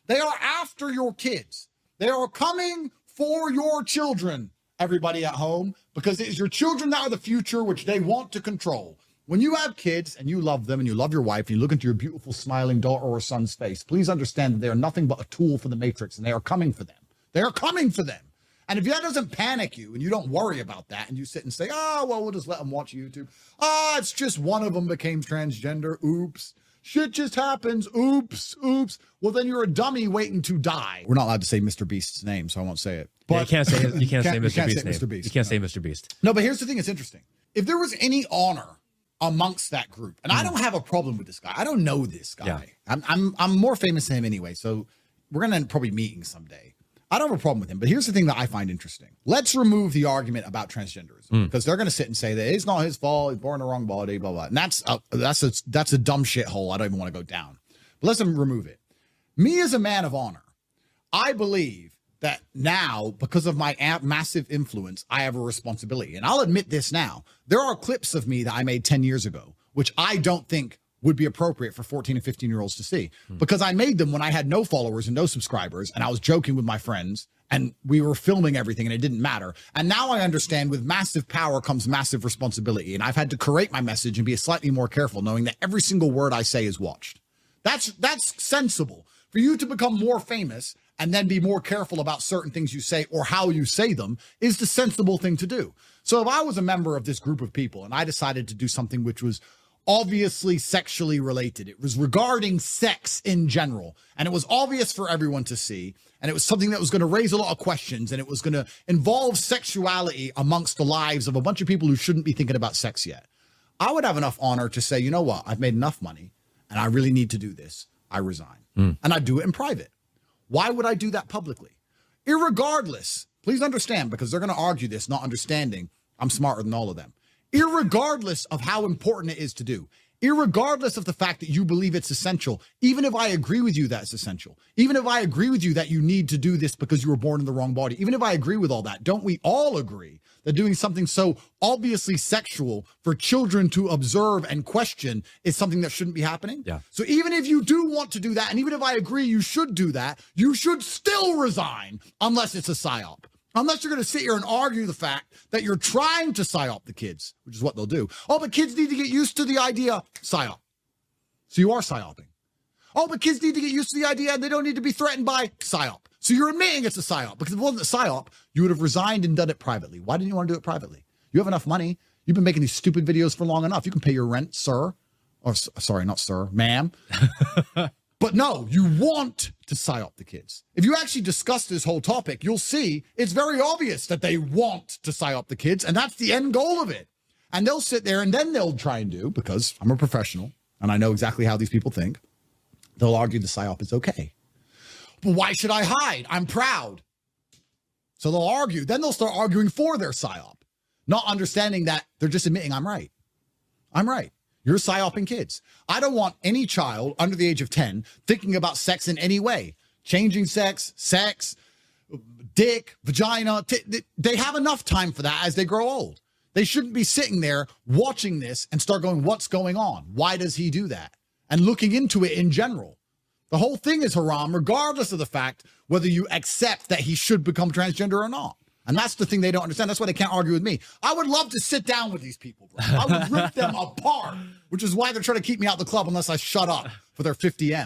They are after your kids. They are coming for your children, everybody at home, because it is your children that are the future, which they want to control. When you have kids and you love them and you love your wife and you look into your beautiful smiling daughter or son's face, please understand that they are nothing but a tool for the Matrix, and they are coming for them. They are coming for them. And if that doesn't panic you and you don't worry about that and you sit and say, oh, well, we'll just let them watch YouTube. It's just one of them became transgender. Oops. Shit just happens. Oops. Oops. Well, then you're a dummy waiting to die. We're not allowed to say Mr. Beast's name, so I won't say it. But yeah, you can't say Mr. Beast's name. Mr. Beast. You can't say Mr. Beast. No, but here's the thing that's interesting. If there was any honor amongst that group, and I don't have a problem with this guy. I don't know this guy. Yeah. I'm more famous than him anyway, so we're gonna probably meeting someday. I don't have a problem with him, but here's the thing that I find interesting. Let's remove the argument about transgenderism, because they're going to sit and say that it's not his fault, he's born in the wrong body, blah, blah. And that's a dumb shithole I don't even want to go down. But let's remove it. Me as a man of honor, I believe that now, because of my massive influence, I have a responsibility. And I'll admit this now. There are clips of me that I made 10 years ago, which I don't think would be appropriate for 14 and 15-year-olds to see, because I made them when I had no followers and no subscribers, and I was joking with my friends, and we were filming everything, and it didn't matter. And now I understand with massive power comes massive responsibility, and I've had to curate my message and be slightly more careful, knowing that every single word I say is watched. That's sensible. For you to become more famous and then be more careful about certain things you say or how you say them is the sensible thing to do. So if I was a member of this group of people and I decided to do something which was obviously sexually related, it was regarding sex in general, and it was obvious for everyone to see, and it was something that was going to raise a lot of questions, and it was going to involve sexuality amongst the lives of a bunch of people who shouldn't be thinking about sex yet, I would have enough honor to say, you know what, I've made enough money and I really need to do this. I resign. And I do it in private. Why would I do that publicly? Irregardless, please understand, because they're going to argue this, not understanding I'm smarter than all of them. Irregardless of how important it is to do, irregardless of the fact that you believe it's essential, even if I agree with you that it's essential, even if I agree with you that you need to do this because you were born in the wrong body, even if I agree with all that, don't we all agree that doing something so obviously sexual for children to observe and question is something that shouldn't be happening? Yeah. So even if you do want to do that, and even if I agree you should do that, you should still resign unless it's a psyop. Unless you're going to sit here and argue the fact that you're trying to psyop the kids, which is what they'll do. Oh, but kids need to get used to the idea, psyop. So you are psyoping. Oh, but kids need to get used to the idea and they don't need to be threatened by psyop. So you're admitting it's a psyop, because if it wasn't a psyop, you would have resigned and done it privately. Why didn't you want to do it privately? You have enough money. You've been making these stupid videos for long enough. You can pay your rent, sir. Or sorry, not sir, ma'am. But no, you want to psyop the kids. If you actually discuss this whole topic, you'll see it's very obvious that they want to psyop the kids, and that's the end goal of it. And they'll sit there and then they'll try and do, because I'm a professional and I know exactly how these people think, they'll argue the psyop is okay. But why should I hide? I'm proud. So they'll argue. Then they'll start arguing for their psyop, not understanding that they're just admitting I'm right. I'm right. You're psyoping kids. I don't want any child under the age of 10 thinking about sex in any way. Changing sex, dick, vagina. They have enough time for that as they grow old. They shouldn't be sitting there watching this and start going, what's going on? Why does he do that? And looking into it in general. The whole thing is haram, regardless of the fact whether you accept that he should become transgender or not. And that's the thing they don't understand. That's why they can't argue with me. I would love to sit down with these people, bro. I would rip them apart, which is why they're trying to keep me out the club unless I shut up for their 50M.